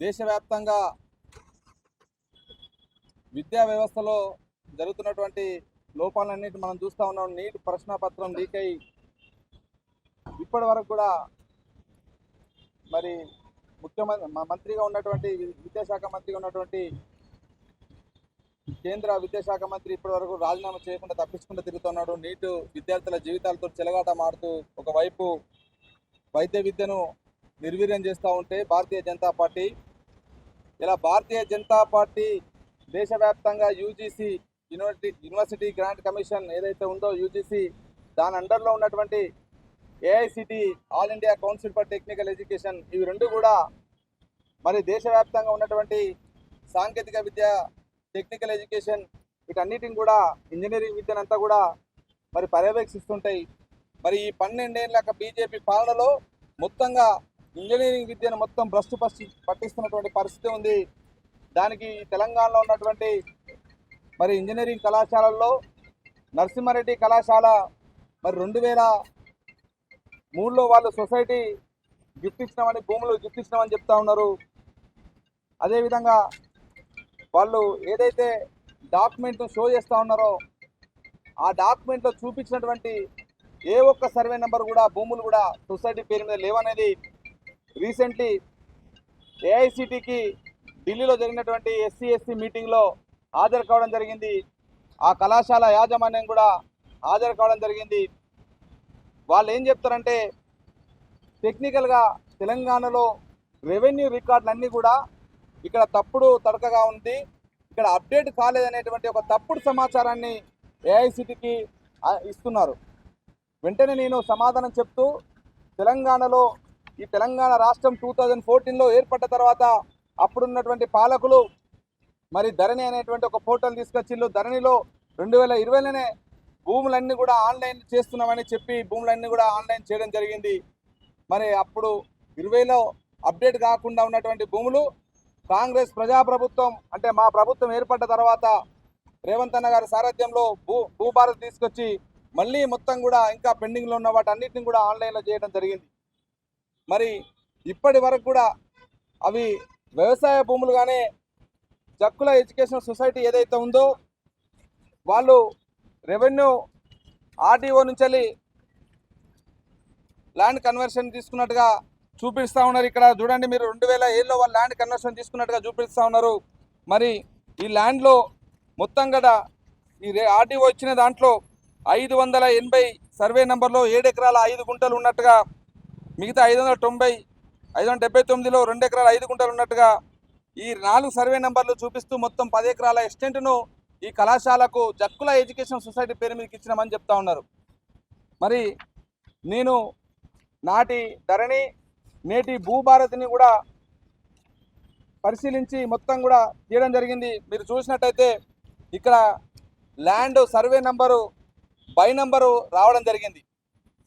దేశవ్యాప్తంగా విద్యా వ్యవస్థలో జరుగుతున్నటువంటి లోపాలన్నిటి మనం చూస్తూ ఉన్నాం. నీట్ ప్రశ్నపత్రం లీక్ అయి ఇప్పటి వరకు కూడా మరి మంత్రిగా ఉన్నటువంటి విద్యాశాఖ మంత్రిగా ఉన్నటువంటి కేంద్ర విద్యాశాఖ మంత్రి ఇప్పటి వరకు రాజీనామా చేయకుండా తప్పించుకుంటూ తిరుగుతున్నాడు. నీటు విద్యార్థుల జీవితాలతో చెలగాట మారుతూ ఒకవైపు వైద్య విద్యను నిర్వీర్యం చేస్తూ ఉంటే భారతీయ జనతా పార్టీ భారతీయ జనతా పార్టీ దేశవ్యాప్తంగా యూజీసీ యూనివర్సిటీ గ్రాంట్ కమిషన్ ఏదైతే ఉందో యూజీసీ దాని అండర్లో ఉన్నటువంటి AICTE all India council for technical education ఇవి రెండు కూడా మరి దేశవ్యాప్తంగా ఉన్నటువంటి సాంకేతిక విద్య టెక్నికల్ ఎడ్యుకేషన్ వీటన్నిటిని కూడా ఇంజనీరింగ్ విద్యనంతా కూడా మరి పర్యవేక్షిస్తుంటాయి. మరి ఈ 12 ఏళ్ల బీజేపీ పాలనలో మొత్తంగా ఇంజనీరింగ్ విద్యను మొత్తం భ్రష్టు పట్టిస్తున్నటువంటి పరిస్థితి ఉంది. దానికి తెలంగాణలో ఉన్నటువంటి మరి ఇంజనీరింగ్ కళాశాలల్లో నరసింహారెడ్డి కళాశాల మరి 2003లో వాళ్ళు సొసైటీ గిఫ్ట్ ఇచ్చినామని భూములు గిఫ్ట్ ఇచ్చినామని చెప్తా ఉన్నారు. అదేవిధంగా వాళ్ళు ఏదైతే డాక్యుమెంట్ను షో చేస్తూ ఉన్నారో ఆ డాక్యుమెంట్లో చూపించినటువంటి ఏ ఒక్క సర్వే నెంబర్ కూడా భూములు కూడా సొసైటీ పేరు మీద లేవనేది రీసెంట్లీ ఏఐసిటికి ఢిల్లీలో జరిగినటువంటి ఎస్సీ మీటింగ్లో హాజరు కావడం జరిగింది. ఆ కళాశాల యాజమాన్యం కూడా హాజరు కావడం జరిగింది. వాళ్ళు ఏం చెప్తారంటే టెక్నికల్గా తెలంగాణలో రెవెన్యూ రికార్డులన్నీ కూడా ఇక్కడ తప్పుడు తడకగా ఉంది, ఇక్కడ అప్డేట్ కాలేదనేటువంటి ఒక తప్పుడు సమాచారాన్ని ఏఐసిటికి ఇస్తున్నారు. వెంటనే నేను సమాధానం చెప్తూ తెలంగాణలో ఈ తెలంగాణ రాష్ట్రం 2014లో ఏర్పడ్డ తర్వాత అప్పుడున్నటువంటి పాలకులు మరి ధరణి అనేటువంటి ఒక పోర్టల్ తీసుకొచ్చిళ్ళు. ధరణిలో 2020లోనే భూములన్నీ కూడా ఆన్లైన్ చేస్తున్నామని చెప్పి భూములన్నీ కూడా ఆన్లైన్ చేయడం జరిగింది. మరి అప్పుడు 20లో అప్డేట్ కాకుండా ఉన్నటువంటి భూములు కాంగ్రెస్ ప్రజాప్రభుత్వం అంటే మా ప్రభుత్వం ఏర్పడ్డ తర్వాత రేవంత్ అన్న గారి సారథ్యంలో భూభారత్ తీసుకొచ్చి మళ్ళీ మొత్తం కూడా ఇంకా పెండింగ్లో ఉన్న వాటన్నిటిని కూడా ఆన్లైన్లో చేయడం జరిగింది. మరి ఇప్పటి వరకు కూడా అవి వ్యవసాయ భూములుగానే జక్కుల ఎడ్యుకేషన్ సొసైటీ ఏదైతే ఉందో వాళ్ళు రెవెన్యూ ఆర్డీఓ నుంచి ల్యాండ్ కన్వర్షన్ తీసుకున్నట్టుగా చూపిస్తూ ఉన్నారు. ఇక్కడ చూడండి మీరు 2007లో వాళ్ళు ల్యాండ్ కన్వర్షన్ తీసుకున్నట్టుగా చూపిస్తూ ఉన్నారు. మరి ఈ ల్యాండ్లో మొత్తం కూడా ఈ ఆర్డీఓ ఇచ్చిన దాంట్లో 580 సర్వే నెంబర్లో 7 ఎకరాల 5 గుంటలు ఉన్నట్టుగా, మిగతా 579లో 2 ఎకరాల 5 గుంటలు ఉన్నట్టుగా ఈ 4 సర్వే నెంబర్లు చూపిస్తూ మొత్తం 10 ఎకరాల ఎక్స్టెంట్ను ఈ కళాశాలకు జక్కుల ఎడ్యుకేషన్ సొసైటీ పేరు మీదకి ఇచ్చినామని చెప్తా ఉన్నారు. మరి నేను నాటి ధరణి నేటి భూభారతిని కూడా పరిశీలించి మొత్తం కూడా తీయడం జరిగింది. మీరు చూసినట్టయితే ఇక్కడ land survey number by number రావడం జరిగింది.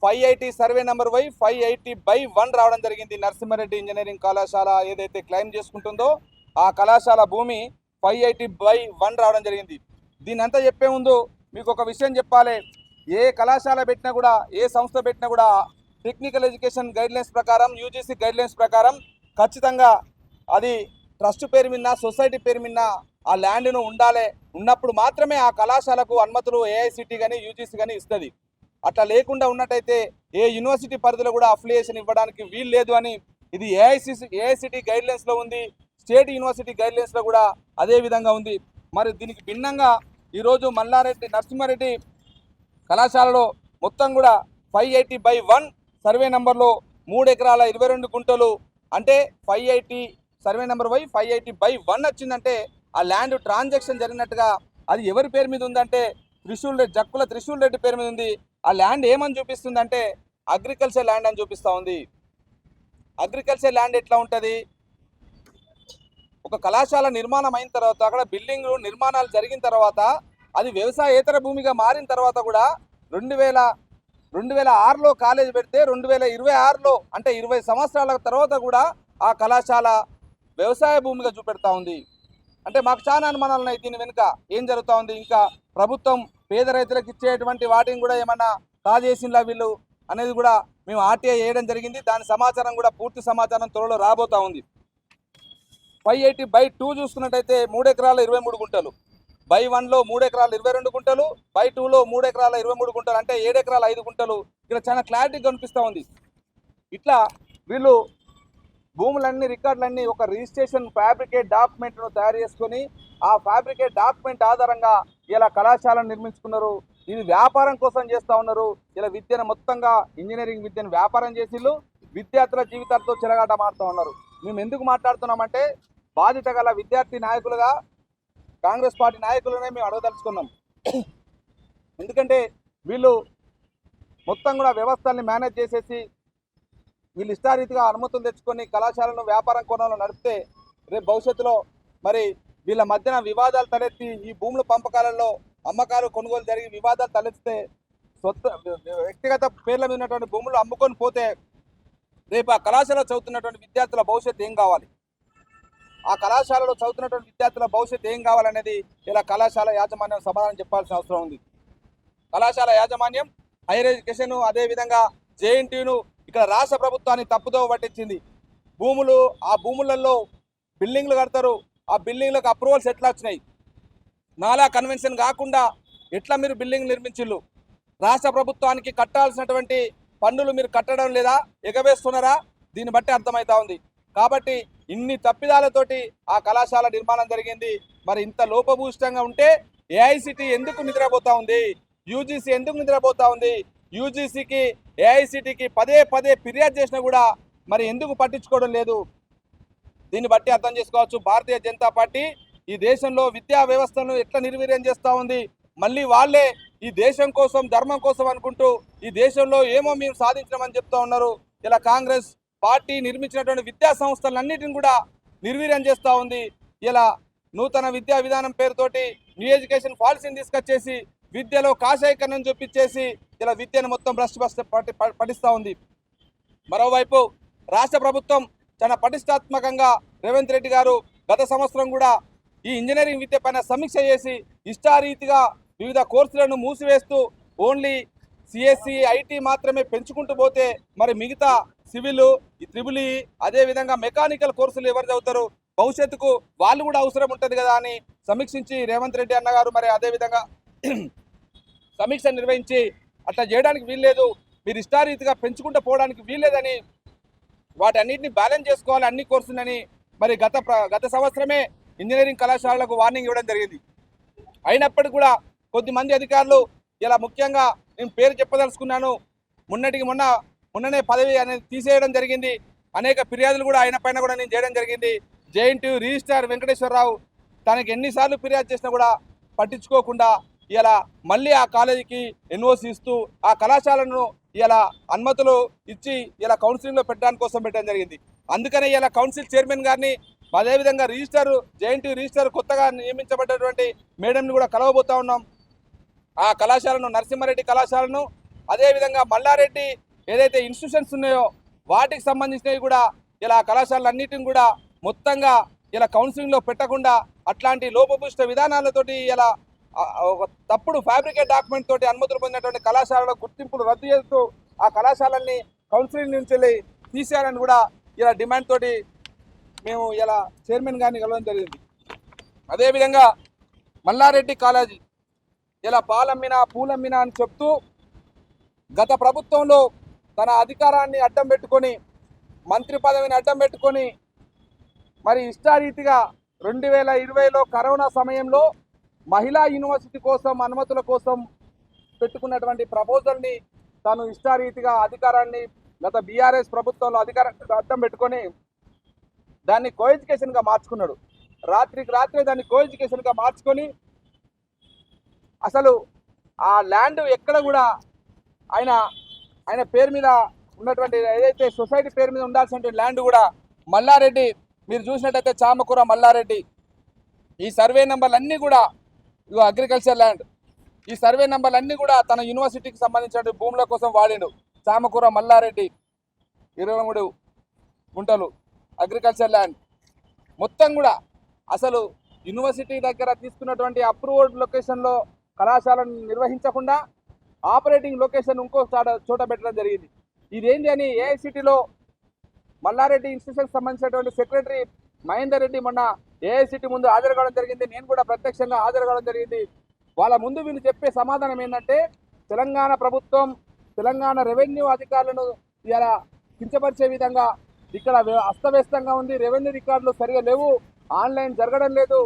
580 సర్వే నెంబర్ 580/1 రావడం జరిగింది. నరసింహారెడ్డి ఇంజనీరింగ్ కళాశాల ఏదైతే క్లెయిమ్ చేసుకుంటుందో ఆ కళాశాల భూమి 580/1 రావడం జరిగింది. దీని అంతా చెప్పే ముందు మీకు ఒక విషయం చెప్పాలి. ఏ కళాశాల పెట్టినా కూడా ఏ సంస్థ పెట్టినా కూడా టెక్నికల్ ఎడ్యుకేషన్ గైడ్లైన్స్ ప్రకారం యూజీసీ గైడ్లైన్స్ ప్రకారం ఖచ్చితంగా అది ట్రస్ట్ పేరు మీద సొసైటీ పేరు మీద ఆ ల్యాండ్ను ఉండాలి. ఉన్నప్పుడు మాత్రమే ఆ కళాశాలకు అనుమతులు ఏఐసిటి కానీ యూజీసీ కానీ ఇస్తుంది. అట్లా లేకుండా ఉన్నట్టయితే ఏ యూనివర్సిటీ పరిధిలో కూడా అఫిలియేషన్ ఇవ్వడానికి వీలు లేదు అని ఇది ఏఐసిటి గైడ్లైన్స్లో ఉంది. స్టేట్ యూనివర్సిటీ గైడ్లైన్స్లో కూడా అదే విధంగా ఉంది. మరి దీనికి భిన్నంగా ఈరోజు నరసింహారెడ్డి కళాశాలలో మొత్తం కూడా 580/1 సర్వే నెంబర్లో 3 ఎకరాల 22 గుంటలు అంటే 580 సర్వే నెంబర్ 580/1 వచ్చిందంటే ఆ ల్యాండ్ ట్రాన్సాక్షన్ జరిగినట్టుగా అది ఎవరి పేరు మీద ఉందంటే జక్కుల త్రిశూల్ రెడ్డి పేరు మీద ఉంది. ఆ ల్యాండ్ ఏమని చూపిస్తుందంటే అగ్రికల్చర్ ల్యాండ్ అని చూపిస్తూ ఉంది. అగ్రికల్చర్ ల్యాండ్ ఎట్లా ఉంటుంది? ఒక కళాశాల నిర్మాణం అయిన తర్వాత అక్కడ బిల్డింగ్లు నిర్మాణాలు జరిగిన తర్వాత అది వ్యవసాయేతర భూమిగా మారిన తర్వాత కూడా 2006లో కాలేజ్ పెడితే 2026లో అంటే 20 సంవత్సరాల తర్వాత కూడా ఆ కళాశాల వ్యవసాయ భూమిగా చూపెడతా ఉంది. అంటే మాకు చాలా అనుమానాలు ఉన్నాయి దీని వెనుక ఏం జరుగుతూ ఉంది. ఇంకా ప్రభుత్వం పేద రైతులకు ఇచ్చేటువంటి వాటిని కూడా ఏమన్నా కాజేసిందా వీళ్ళు అనేది కూడా మేము ఆర్టీఐ చేయడం జరిగింది. దాని సమాచారం కూడా పూర్తి సమాచారం త్వరలో రాబోతా ఉంది. 580/2 చూసుకున్నట్టయితే 3 ఎకరాల 23 గుంటలు, బై 1లో 3 ఎకరాల 22 గుంటలు, బై 2లో 3 ఎకరాల 23 గుంటలు, అంటే 7 ఎకరాల 5 గుంటలు. ఇక్కడ చాలా క్లారిటీ కనిపిస్తూ ఉంది. ఇట్లా వీళ్ళు భూములన్నీ రికార్డులన్నీ ఒక రిజిస్ట్రేషన్ ఫ్యాబ్రికేట్ డాక్యుమెంట్ను తయారు చేసుకొని ఆ ఫ్యాబ్రికేట్ డాక్యుమెంట్ ఆధారంగా ఇలా కళాశాలను నిర్మించుకున్నారు. ఇది వ్యాపారం కోసం చేస్తూ ఉన్నారు. ఇలా విద్యను మొత్తంగా ఇంజనీరింగ్ విద్యను వ్యాపారం చేసిళ్ళు, విద్యార్థుల జీవితాలతో చెలగాట మారుతూ ఉన్నారు. మేము ఎందుకు మాట్లాడుతున్నామంటే బాధ్యత గల విద్యార్థి నాయకులుగా కాంగ్రెస్ పార్టీ నాయకులనే మేము అడగదలుచుకున్నాం. ఎందుకంటే వీళ్ళు మొత్తం కూడా వ్యవస్థల్ని మేనేజ్ చేసేసి వీళ్ళు ఇష్టారీతిగా అనుమతులు తెచ్చుకొని కళాశాలను వ్యాపారం కోణంలో నడిపితే రేపు భవిష్యత్తులో మరి వీళ్ళ మధ్యన వివాదాలు తలెత్తి ఈ భూముల పంపకాలలో అమ్మకాలు కొనుగోలు జరిగి వివాదాలు తలెత్తితే వ్యక్తిగత పేర్ల మీద ఉన్నటువంటి భూములు అమ్ముకొని పోతే రేపు ఆ కళాశాలలో చదువుతున్నటువంటి విద్యార్థుల భవిష్యత్తు ఏం కావాలి, ఆ కళాశాలలో చదువుతున్నటువంటి విద్యార్థుల భవిష్యత్తు ఏం కావాలనేది ఇలా కళాశాల యాజమాన్యం సమాధానం చెప్పాల్సిన అవసరం ఉంది. కళాశాల యాజమాన్యం హైయర్ ఎడ్యుకేషన్ అదేవిధంగా జేఎన్టీయూను ఇక్కడ రాష్ట్ర ప్రభుత్వాన్ని తప్పుదోవ పట్టించింది. ఆ భూములలో బిల్డింగ్లు కడతారు, ఆ బిల్డింగ్లకు అప్రూవల్స్ ఎట్లా వచ్చినాయి, నాలా కన్వెన్షన్ కాకుండా ఎట్లా మీరు బిల్డింగ్ నిర్మించిళ్ళు, రాష్ట్ర ప్రభుత్వానికి కట్టాల్సినటువంటి పన్నులు మీరు కట్టడం లేదా, ఎగవేస్తున్నారా, దీన్ని బట్టి అర్థమవుతా ఉంది. కాబట్టి ఇన్ని తప్పిదాలతోటి ఆ కళాశాల నిర్మాణం జరిగింది. మరి ఇంత లోపభూయిష్టంగా ఉంటే ఏఐసిటి ఎందుకు నిద్రపోతా ఉంది, యూజీసీ ఎందుకు నిద్రపోతా ఉంది, యూజీసీకి ఏఐసిటికి పదే పదే ఫిర్యాదు చేసినా కూడా మరి ఎందుకు పట్టించుకోవడం లేదు. దీన్ని బట్టి అర్థం చేసుకోవచ్చు భారతీయ జనతా పార్టీ ఈ దేశంలో విద్యా వ్యవస్థను ఎట్లా నిర్వీర్యం చేస్తూ ఉంది. మళ్ళీ వాళ్ళే ఈ దేశం కోసం ధర్మం కోసం అనుకుంటూ ఈ దేశంలో ఏమో మేము సాధించినామని చెప్తా ఉన్నారు. ఇలా కాంగ్రెస్ పార్టీ నిర్మించినటువంటి విద్యా సంస్థలన్నిటిని కూడా నిర్వీర్యం చేస్తూ ఉంది. ఇలా నూతన విద్యా విధానం పేరుతోటి న్యూ ఎడ్యుకేషన్ పాలసీని తీసుకొచ్చేసి విద్యలో కాషాయకరణం చూపించేసి ఇలా విద్యను మొత్తం పఠిస్తూ ఉంది. మరోవైపు రాష్ట్ర ప్రభుత్వం చాలా పటిష్టాత్మకంగా రేవంత్ రెడ్డి గారు గత సంవత్సరం కూడా ఈ ఇంజనీరింగ్ విద్య పైన సమీక్ష చేసి ఇష్టారీతిగా వివిధ కోర్సులను మూసివేస్తూ ఓన్లీ సిఎస్సి ఐటీ మాత్రమే పెంచుకుంటూ పోతే మరి మిగతా సివిల్ త్రిబుల్ ఈ అదేవిధంగా మెకానికల్ కోర్సులు ఎవరు చదువుతారు, భవిష్యత్తుకు వాళ్ళు కూడా అవసరం ఉంటుంది కదా అని సమీక్షించి రేవంత్ రెడ్డి అన్నగారు మరి అదేవిధంగా సమీక్ష నిర్వహించి అట్లా చేయడానికి వీల్లేదు, మీరు ఇష్టారీతిగా పెంచుకుంటూ పోవడానికి వీల్లేదని వాటన్నిటిని బ్యాలెన్స్ చేసుకోవాలి అన్ని కోర్సులని మరి గత సంవత్సరమే ఇంజనీరింగ్ కళాశాలలకు వార్నింగ్ ఇవ్వడం జరిగింది. అయినప్పటికీ కూడా కొద్దిమంది అధికారులు ఇలా ముఖ్యంగా నేను పేరు చెప్పదలుచుకున్నాను, మొన్ననే పదవి అనేది తీసేయడం జరిగింది. అనేక ఫిర్యాదులు కూడా ఆయన పైన కూడా నేను చేయడం జరిగింది. జేఎన్టీయూ రిజిస్ట్రార్ వెంకటేశ్వరరావు తనకి ఎన్నిసార్లు ఫిర్యాదు చేసినా కూడా పట్టించుకోకుండా ఇలా మళ్ళీ ఆ కాలేజీకి ఎన్ఓసి ఇస్తూ ఆ కళాశాలను ఇలా అనుమతులు ఇచ్చి ఇలా కౌన్సిలింగ్లో పెట్టడానికి కోసం పెట్టడం జరిగింది. అందుకనే ఇలా కౌన్సిల్ చైర్మన్ గారిని అదేవిధంగా జేఎన్టీయూ రిజిస్ట్రార్ కొత్తగా నియమించబడ్డటువంటి మేడంని కూడా కలవబోతా ఉన్నాం. ఆ కళాశాలను నరసింహారెడ్డి కళాశాలను అదేవిధంగా మల్లారెడ్డి ఏదైతే ఇన్స్టిట్యూషన్స్ ఉన్నాయో వాటికి సంబంధించినవి కూడా ఇలా కళాశాలన్నిటిని కూడా మొత్తంగా ఇలా కౌన్సిలింగ్లో పెట్టకుండా అట్లాంటి లోపభూయిష్ట విధానాలతోటి ఇలా ఒక తప్పుడు ఫ్యాబ్రికేట్ డాక్యుమెంట్ తోటి అనుమతులు పొందినటువంటి కళాశాలలో గుర్తింపులు రద్దు చేస్తూ ఆ కళాశాలల్ని కౌన్సిలింగ్ నుంచి తీసేయాలని కూడా ఇలా డిమాండ్ తోటి మేము ఇలా చైర్మన్ గారిని కలవడం జరిగింది. అదేవిధంగా మల్లారెడ్డి కాలేజీ ఇలా పాలమ్మినా పూలమ్మినా అని చెప్తూ గత ప్రభుత్వంలో తన అధికారాన్ని అడ్డం పెట్టుకొని మంత్రి పదవిని అడ్డం పెట్టుకొని మరి ఇష్టారీతిగా 2020లో కరోనా సమయంలో మహిళా యూనివర్సిటీ కోసం అనుమతుల కోసం పెట్టుకున్నటువంటి ప్రపోజల్ని తాను ఇష్టారీతిగా అధికారాన్ని గత బీఆర్ఎస్ ప్రభుత్వంలో అధికారాన్ని అడ్డం పెట్టుకొని దాన్ని కోఎడ్యుకేషన్గా మార్చుకున్నాడు. రాత్రికి రాత్రే దాన్ని కోఎడ్యుకేషన్గా మార్చుకొని అసలు ఆ ల్యాండ్ ఎక్కడ కూడా ఆయన పేరు మీద ఉన్నటువంటి ఏదైతే సొసైటీ పేరు మీద ఉండాల్సిన ల్యాండ్ కూడా మల్లారెడ్డి మీరు చూసినట్టయితే చామకూర మల్లారెడ్డి ఈ సర్వే నెంబర్లన్నీ కూడా ఇగో అగ్రికల్చర్ ల్యాండ్ ఈ సర్వే నెంబర్లన్నీ కూడా తన యూనివర్సిటీకి సంబంధించిన భూముల కోసం వాడిండు. చామకూర మల్లారెడ్డి 23 గుంటలు అగ్రికల్చర్ ల్యాండ్ మొత్తం కూడా అసలు యూనివర్సిటీ దగ్గర తీసుకున్నటువంటి అప్రూవ్డ్ లొకేషన్లో కళాశాలను నిర్వహించకుండా ఆపరేటింగ్ లొకేషన్ ఇంకో చోట పెట్టడం జరిగింది. ఇదేంటి అని ఏఐసిటీలో మల్లారెడ్డి ఇన్స్టిట్యూషన్కి సంబంధించినటువంటి సెక్రటరీ మహేందర్ రెడ్డి మొన్న ఏఐసిటీ ముందు హాజరు కావడం జరిగింది. నేను కూడా ప్రత్యక్షంగా హాజరు కావడం జరిగింది. వాళ్ళ ముందు వీళ్ళు చెప్పే సమాధానం ఏంటంటే తెలంగాణ ప్రభుత్వం తెలంగాణ రెవెన్యూ అధికారులను ఇలా కించపరిచే విధంగా ఇక్కడ అస్తవ్యస్తంగా ఉంది, రెవెన్యూ రికార్డులు సరిగా లేవు, ఆన్లైన్ జరగడం లేదు,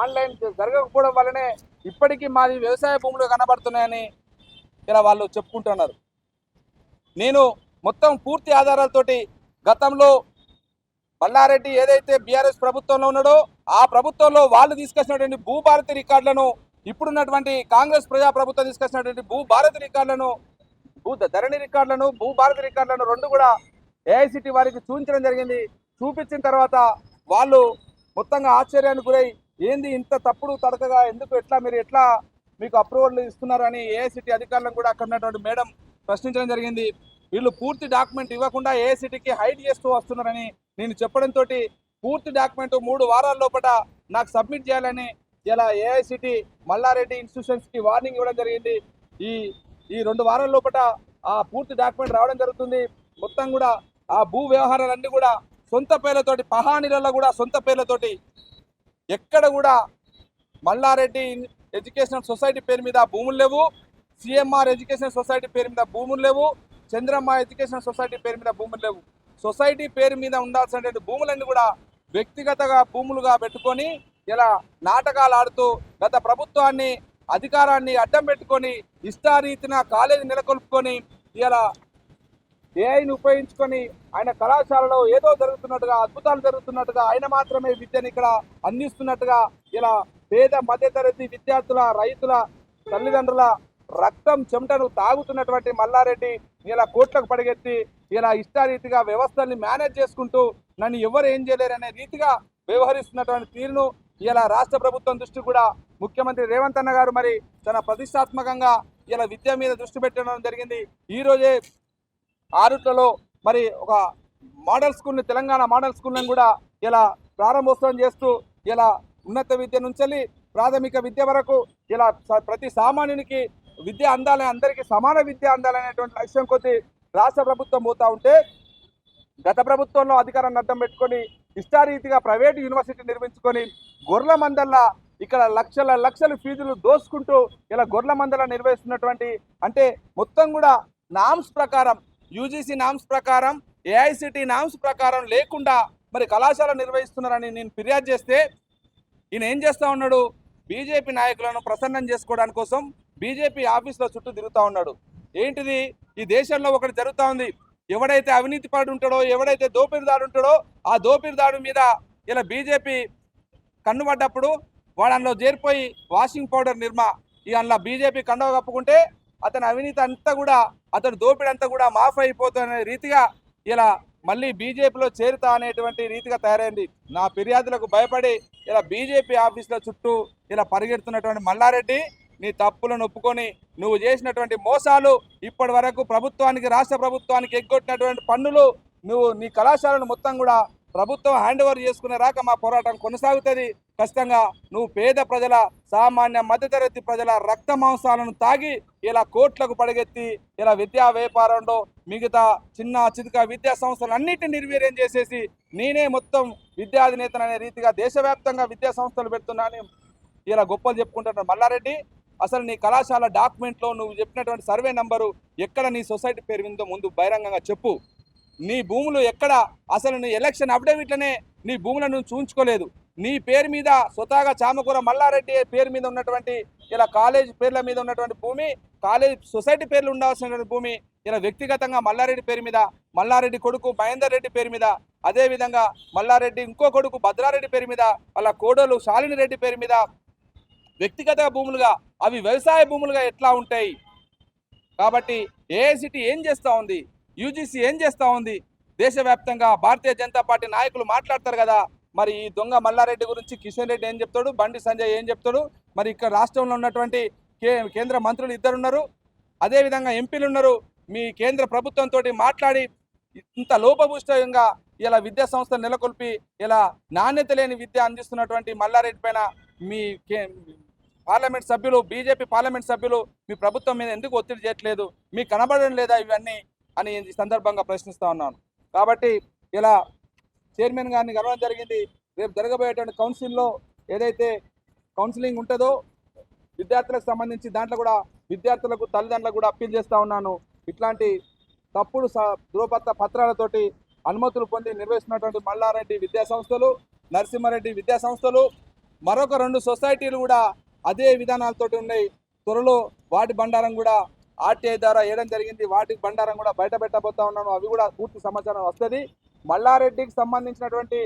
ఆన్లైన్ జరగకపోవడం వల్లనే ఇప్పటికీ మాది వ్యవసాయ భూములు కనబడుతున్నాయని ఇలా వాళ్ళు చెప్పుకుంటున్నారు. నేను మొత్తం పూర్తి ఆధారాలతోటి గతంలో మల్లారెడ్డి ఏదైతే బీఆర్ఎస్ ప్రభుత్వంలో ఉన్నాడో ఆ ప్రభుత్వంలో వాళ్ళు తీసుకొచ్చినటువంటి భూభారతి రికార్డులను, ఇప్పుడున్నటువంటి కాంగ్రెస్ ప్రజా ప్రభుత్వం తీసుకొచ్చినటువంటి భూభారతి రికార్డులను, ధరణి రికార్డులను, భూభారతి రికార్డులను రెండు కూడా ఏఐసిటీ వారికి చూపించడం జరిగింది. చూపించిన తర్వాత వాళ్ళు మొత్తంగా ఆశ్చర్యానికి గురై ఏంది ఇంత తప్పుడు తడకగా ఎందుకు మీరు ఎట్లా మీకు అప్రూవల్ ఇస్తున్నారని ఏఐసిటీ అధికారులను కూడా అక్కడ ఉన్నటువంటి మేడం ప్రశ్నించడం జరిగింది. వీళ్ళు పూర్తి డాక్యుమెంట్ ఇవ్వకుండా ఏఐసిటీకి హైడ్ చేస్తూ వస్తున్నారని నేను చెప్పడంతో పూర్తి డాక్యుమెంట్ 3 వారాల లోపల నాకు సబ్మిట్ చేయాలని ఇలా ఏఐసిటీ మల్లారెడ్డి ఇన్స్టిట్యూషన్స్కి వార్నింగ్ ఇవ్వడం జరిగింది. ఈ 2 వారాల లోపల ఆ పూర్తి డాక్యుమెంట్ రావడం జరుగుతుంది. మొత్తం కూడా ఆ భూ వ్యవహారాలన్నీ కూడా సొంత పేర్లతోటి, పహానీలలో కూడా సొంత పేర్లతోటి, ఎక్కడ కూడా మల్లారెడ్డి ఎడ్యుకేషనల్ సొసైటీ పేరు మీద భూములు లేవు, సిఎంఆర్ ఎడ్యుకేషనల్ సొసైటీ పేరు మీద భూములు లేవు, చంద్రమ్మ ఎడ్యుకేషనల్ సొసైటీ పేరు మీద భూములు లేవు. సొసైటీ పేరు మీద ఉండాల్సినటువంటి భూములన్నీ కూడా వ్యక్తిగతంగా భూములుగా పెట్టుకొని ఇలా నాటకాలు ఆడుతూ గత ప్రభుత్వాన్ని అధికారాన్ని అడ్డం పెట్టుకొని ఇష్టారీతిన కాలేజీ నెలకొల్పుకొని ఇలా ఏఐని ఉపయోగించుకొని ఆయన కళాశాలలో ఏదో జరుగుతున్నట్టుగా, అద్భుతాలు జరుగుతున్నట్టుగా, ఆయన మాత్రమే విద్యను ఇక్కడ అందిస్తున్నట్టుగా ఇలా పేద మధ్యతరగతి విద్యార్థుల, రైతుల, తల్లిదండ్రుల రక్తం చెమటను తాగుతున్నటువంటి మల్లారెడ్డి ఇలా కోట్లకు పడిగెత్తి ఇలా ఇష్టారీతిగా వ్యవస్థల్ని మేనేజ్ చేసుకుంటూ నన్ను ఎవరు ఏం చేయలేరనే రీతిగా వ్యవహరిస్తున్నటువంటి తీరును ఇలా రాష్ట్ర ప్రభుత్వం దృష్టి కూడా ముఖ్యమంత్రి రేవంత్ అన్న గారు మరి తన ప్రతిష్టాత్మకంగా ఇలా విద్య మీద దృష్టి పెట్టడం జరిగింది. ఈ రోజే ఆరుట్లలో మరి ఒక మోడల్ స్కూల్ని, తెలంగాణ మోడల్ స్కూల్ని కూడా ఇలా ప్రారంభోత్సవం చేస్తూ ఇలా ఉన్నత విద్య నుంచి ప్రాథమిక విద్య వరకు ఇలా ప్రతి సామాన్యునికి విద్య అందాలని, అందరికీ సమాన విద్య అందాలనేటువంటి లక్ష్యం కొద్దీ రాష్ట్ర ప్రభుత్వం పోతా ఉంటే గత ప్రభుత్వంలో అధికారాన్ని అడ్డం పెట్టుకొని ఇష్టారీతిగా ప్రైవేటు యూనివర్సిటీ నిర్మించుకొని గొర్రెల మందల్లా ఇక్కడ లక్షల ఫీజులు దోసుకుంటూ ఇలా గొర్రెల మందల నిర్వహిస్తున్నటువంటి, అంటే మొత్తం కూడా నామ్స్ ప్రకారం, యూజీసీ నామ్స్ ప్రకారం, ఏఐసిటీ నామ్స్ ప్రకారం లేకుండా మరి కళాశాల నిర్వహిస్తున్నారని నేను ఫిర్యాదు చేస్తే ఈయన ఏం చేస్తూ ఉన్నాడు, బీజేపీ నాయకులను ప్రసన్నం చేసుకోవడానికి కోసం బీజేపీ ఆఫీసులో చుట్టూ తిరుగుతూ ఉన్నాడు. ఏంటిది, ఈ దేశంలో ఒకటి జరుగుతూ ఉంది. ఎవడైతే అవినీతి పడి ఉంటాడో, ఎవడైతే దోపిడీదారు ఉంటాడో ఆ దోపిడీదారు మీద ఇలా బీజేపీ కన్నుపడ్డప్పుడు వాడు అందులో చేరిపోయి వాషింగ్ పౌడర్ నిర్మా అందులో బీజేపీ కండవ కప్పుకుంటే అతని అవినీతి అంతా కూడా, అతని దోపిడీ అంతా కూడా మాఫ్ అయిపోతున్న రీతిగా ఇలా మళ్ళీ బీజేపీలో చేరుతా అనేటువంటి రీతిగా తయారైంది. నా ఫిర్యాదులకు భయపడి ఇలా బీజేపీ ఆఫీసుల చుట్టూ ఇలా పరిగెడుతున్నటువంటి మల్లారెడ్డి, నీ తప్పులను ఒప్పుకొని నువ్వు చేసినటువంటి మోసాలు, ఇప్పటి వరకు ప్రభుత్వానికి, రాష్ట్ర ప్రభుత్వానికి ఎగ్గొట్టినటువంటి పన్నులు, నీ కళాశాలను మొత్తం కూడా ప్రభుత్వం హ్యాండ్ ఓవర్ చేసుకునే రాక మా పోరాటం కొనసాగుతుంది. ఖచ్చితంగా నువ్వు పేద ప్రజల, సామాన్య మధ్యతరగతి ప్రజల రక్త మాంసాలను తాగి ఇలా కోట్లకు పడగెత్తి ఇలా విద్యా వ్యాపారంలో మిగతా చిన్న చితక విద్యా సంస్థలన్నిటిని నిర్వీర్యం చేసేసి నేనే మొత్తం విద్యాధినేతను అనే రీతిగా దేశవ్యాప్తంగా విద్యా సంస్థలు పెడుతున్నానని ఇలా గొప్పలు చెప్పుకుంటున్నాడు మల్లారెడ్డి. అసలు నీ కళాశాల డాక్యుమెంట్లో నువ్వు చెప్పినటువంటి సర్వే నంబరు ఎక్కడ నీ సొసైటీ పేరు ఉందో ముందు బహిరంగంగా చెప్పు. నీ భూములు ఎక్కడ, అసలు నీ ఎలక్షన్ అఫిడవిట్లనే నీ భూములను చూంచుకోలేదు. నీ పేరు మీద స్వతహాగా చామకూర మల్లారెడ్డి పేరు మీద ఉన్నటువంటి ఇలా కాలేజ్ పేర్ల మీద ఉన్నటువంటి భూమి, కాలేజ్ సొసైటీ పేర్లు ఉండాల్సినటువంటి భూమి ఇలా వ్యక్తిగతంగా మల్లారెడ్డి పేరు మీద, మల్లారెడ్డి కొడుకు మహేందర్ రెడ్డి పేరు మీద, అదేవిధంగా మల్లారెడ్డి ఇంకో కొడుకు భద్రారెడ్డి పేరు మీద, వాళ్ళ కోడలు శాలిని రెడ్డి పేరు మీద వ్యక్తిగత భూములుగా, అవి వ్యవసాయ భూములుగా ఎట్లా ఉంటాయి? కాబట్టి ఏఐసిటీ ఏం చేస్తూ ఉంది, యూజీసీ ఏం చేస్తూ ఉంది? దేశవ్యాప్తంగా భారతీయ జనతా పార్టీ నాయకులు మాట్లాడతారు కదా, మరి ఈ దొంగ మల్లారెడ్డి గురించి కిషన్ రెడ్డి ఏం చెప్తాడు, బండి సంజయ్ ఏం చెప్తాడు, మరి ఇక్కడ రాష్ట్రంలో ఉన్నటువంటి కేంద్ర మంత్రులు ఇద్దరున్నారు, అదేవిధంగా ఎంపీలు ఉన్నారు. మీ కేంద్ర ప్రభుత్వంతో మాట్లాడి ఇంత లోపభూష్టంగా ఇలా విద్యా సంస్థలు నెలకొల్పి ఇలా నాణ్యత లేని విద్య అందిస్తున్నటువంటి మల్లారెడ్డి పైన మీ పార్లమెంట్ సభ్యులు, బీజేపీ పార్లమెంట్ సభ్యులు మీ ప్రభుత్వం మీద ఎందుకు ఒత్తిడి చేయట్లేదు? మీకు కనబడడం లేదా ఇవన్నీ అని ఈ సందర్భంగా ప్రశ్నిస్తూ ఉన్నాను. కాబట్టి ఇలా చైర్మన్ గారిని కలవడం జరిగింది. రేపు జరగబోయేటువంటి కౌన్సిల్లో ఏదైతే కౌన్సిలింగ్ ఉంటుందో విద్యార్థులకు సంబంధించి దాంట్లో కూడా విద్యార్థులకు తల్లిదండ్రులకు కూడా అప్పీల్ చేస్తూ ఉన్నాను. ఇట్లాంటి తప్పుడు ధృవపత్ర పత్రాలతోటి అనుమతులు పొంది నిర్వహిస్తున్నటువంటి మల్లారెడ్డి విద్యా సంస్థలు, నరసింహారెడ్డి విద్యా సంస్థలు, మరొక 2 సొసైటీలు కూడా అదే విధానాలతోటి ఉన్నాయి. త్వరలో వాటి బండారం కూడా ఆర్టీఐ ద్వారా వేయడం జరిగింది. వాటి బండారం కూడా బయట పెట్టబోతా ఉన్నాను. అవి కూడా పూర్తి సమాచారం వస్తుంది. మల్లారెడ్డికి సంబంధించినటువంటి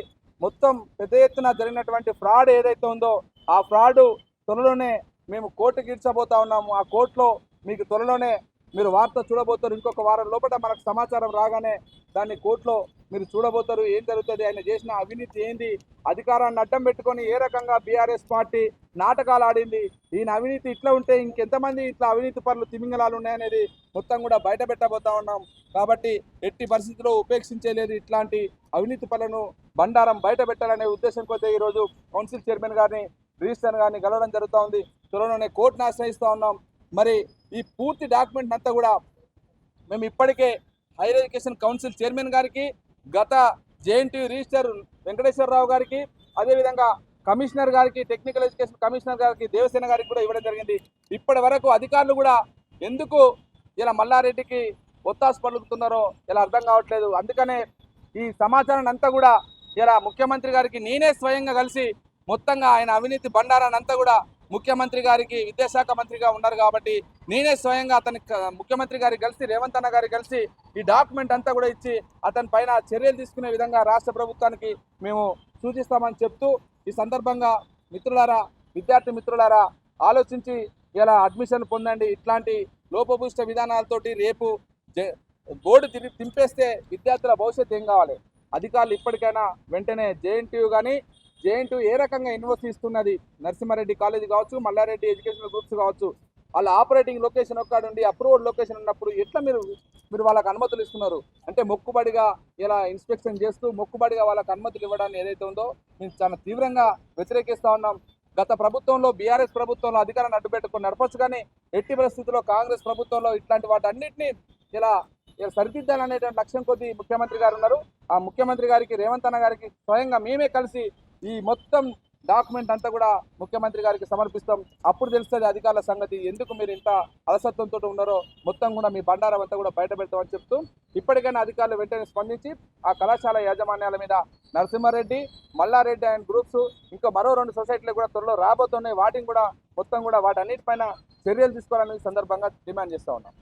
మొత్తం పెద్ద ఎత్తున జరిగినటువంటి ఫ్రాడ్ ఏదైతే ఉందో ఆ ఫ్రాడ్ త్వరలోనే మేము కోర్టుకి ఇడ్చబోతా ఉన్నాము. ఆ కోర్టులో మీకు త్వరలోనే మీరు వార్త చూడబోతారు. ఇంకొక వారం లోపల మనకు సమాచారం రాగానే దాన్ని కోర్టులో మీరు చూడబోతారు. ఏం జరుగుతుంది, ఆయన చేసిన అవినీతి ఏంది, అధికారాన్ని అడ్డం పెట్టుకొని ఏ రకంగా బీఆర్ఎస్ పార్టీ నాటకాలు ఆడింది, ఈయన అవినీతి ఇట్లా ఉంటే ఇంకెంతమంది ఇట్లా అవినీతి పనులు తిమింగలాలు ఉన్నాయనేది మొత్తం కూడా బయట పెట్టబోతా ఉన్నాం. కాబట్టి ఎట్టి పరిస్థితుల్లో ఉపేక్షించేలేదు. ఇట్లాంటి అవినీతి పనులను బండారం బయట పెట్టాలనే ఉద్దేశం కొద్దీ ఈరోజు కౌన్సిల్ చైర్మన్ గారిని, రిజిస్టర్ గారిని కలవడం జరుగుతూ ఉంది. త్వరలోనే కోర్టును ఆశ్రయిస్తూ ఉన్నాం. మరి ఈ పూర్తి డాక్యుమెంట్ అంతా కూడా మేము ఇప్పటికే హైయర్ ఎడ్యుకేషన్ కౌన్సిల్ చైర్మన్ గారికి, గత జేఎన్టీయూ రిజిస్టర్ వెంకటేశ్వరరావు గారికి, అదేవిధంగా కమిషనర్ గారికి, టెక్నికల్ ఎడ్యుకేషన్ కమిషనర్ గారికి, దేవసేన గారికి కూడా ఇవ్వడం జరిగింది. ఇప్పటి వరకు అధికారులు కూడా ఎందుకు ఇలా మల్లారెడ్డికి ఒత్తాసు పలుకుతున్నారో ఇలా అర్థం కావట్లేదు. అందుకనే ఈ సమాచారాన్ని అంతా కూడా ఇలా ముఖ్యమంత్రి గారికి నేనే స్వయంగా కలిసి మొత్తంగా ఆయన అవినీతి బండారాన్ని అంతా కూడా ముఖ్యమంత్రి గారికి, విద్యాశాఖ మంత్రిగా ఉన్నారు కాబట్టి నేనే స్వయంగా అతని ముఖ్యమంత్రి గారికి కలిసి, రేవంత్ అన్న గారికి కలిసి ఈ డాక్యుమెంట్ అంతా కూడా ఇచ్చి అతని పైన చర్యలు తీసుకునే విధంగా రాష్ట్ర ప్రభుత్వానికి మేము సూచిస్తామని చెప్తూ, ఈ సందర్భంగా మిత్రులారా, విద్యార్థి మిత్రులారా, ఆలోచించి ఇలా అడ్మిషన్ పొందండి. ఇట్లాంటి లోపభూయిష్ట విధానాలతోటి రేపు బోర్డు తింపేస్తే విద్యార్థుల భవిష్యత్తు ఏం కావాలి? అధికారులు ఇప్పటికైనా వెంటనే జేఎన్టీయూ కానీ, జేఎన్టీయూ ఏ రకంగా ఇన్వెస్ట్ ఇస్తున్నది, నరసింహారెడ్డి కాలేజీ కావచ్చు, మల్లారెడ్డి ఎడ్యుకేషనల్ గ్రూప్స్ కావచ్చు, వాళ్ళ ఆపరేటింగ్ లొకేషన్ ఒక్కడు ఉండి అప్రూవ్డ్ లొకేషన్ ఉన్నప్పుడు ఎట్లా మీరు వాళ్ళకి అనుమతులు ఇస్తున్నారు? అంటే మొక్కుబడిగా ఇలా ఇన్స్పెక్షన్ చేస్తూ మొక్కుబడిగా వాళ్ళకి అనుమతులు ఇవ్వడాన్ని ఏదైతే ఉందో మేము చాలా తీవ్రంగా వ్యతిరేకిస్తూ ఉన్నాం. గత ప్రభుత్వంలో బీఆర్ఎస్ ప్రభుత్వంలో అధికారాన్ని అడ్డుపెట్టుకొని నడపచ్చు, కానీ ఎట్టి పరిస్థితుల్లో కాంగ్రెస్ ప్రభుత్వంలో ఇట్లాంటి వాటన్నిటినీ ఇలా సరిదిద్దాలనేటువంటి లక్ష్యం కొద్దీ ముఖ్యమంత్రి గారు ఉన్నారు. ఆ ముఖ్యమంత్రి గారికి, రేవంత్ అన్న గారికి స్వయంగా మేమే కలిసి ఈ మొత్తం డాక్యుమెంట్ అంతా కూడా ముఖ్యమంత్రి గారికి సమర్పిస్తాం. అప్పుడు తెలుస్తుంది అధికారుల సంగతి, ఎందుకు మీరు ఇంత అలసత్వంతో ఉన్నారో మొత్తం కూడా మీ బండారం అంతా కూడా బయట పెడతామని చెప్తూ, ఇప్పటికైనా అధికారులు వెంటనే స్పందించి ఆ కళాశాల యాజమాన్యాల మీద నరసింహారెడ్డి, మల్లారెడ్డి అండ్ గ్రూప్స్, ఇంకా మరో 2 సొసైటీలు కూడా త్వరలో రాబోతున్నాయి. వాటిని కూడా మొత్తం కూడా వాటన్నిటిపైన చర్యలు తీసుకోవాలని సందర్భంగా డిమాండ్ చేస్తూ ఉన్నాం.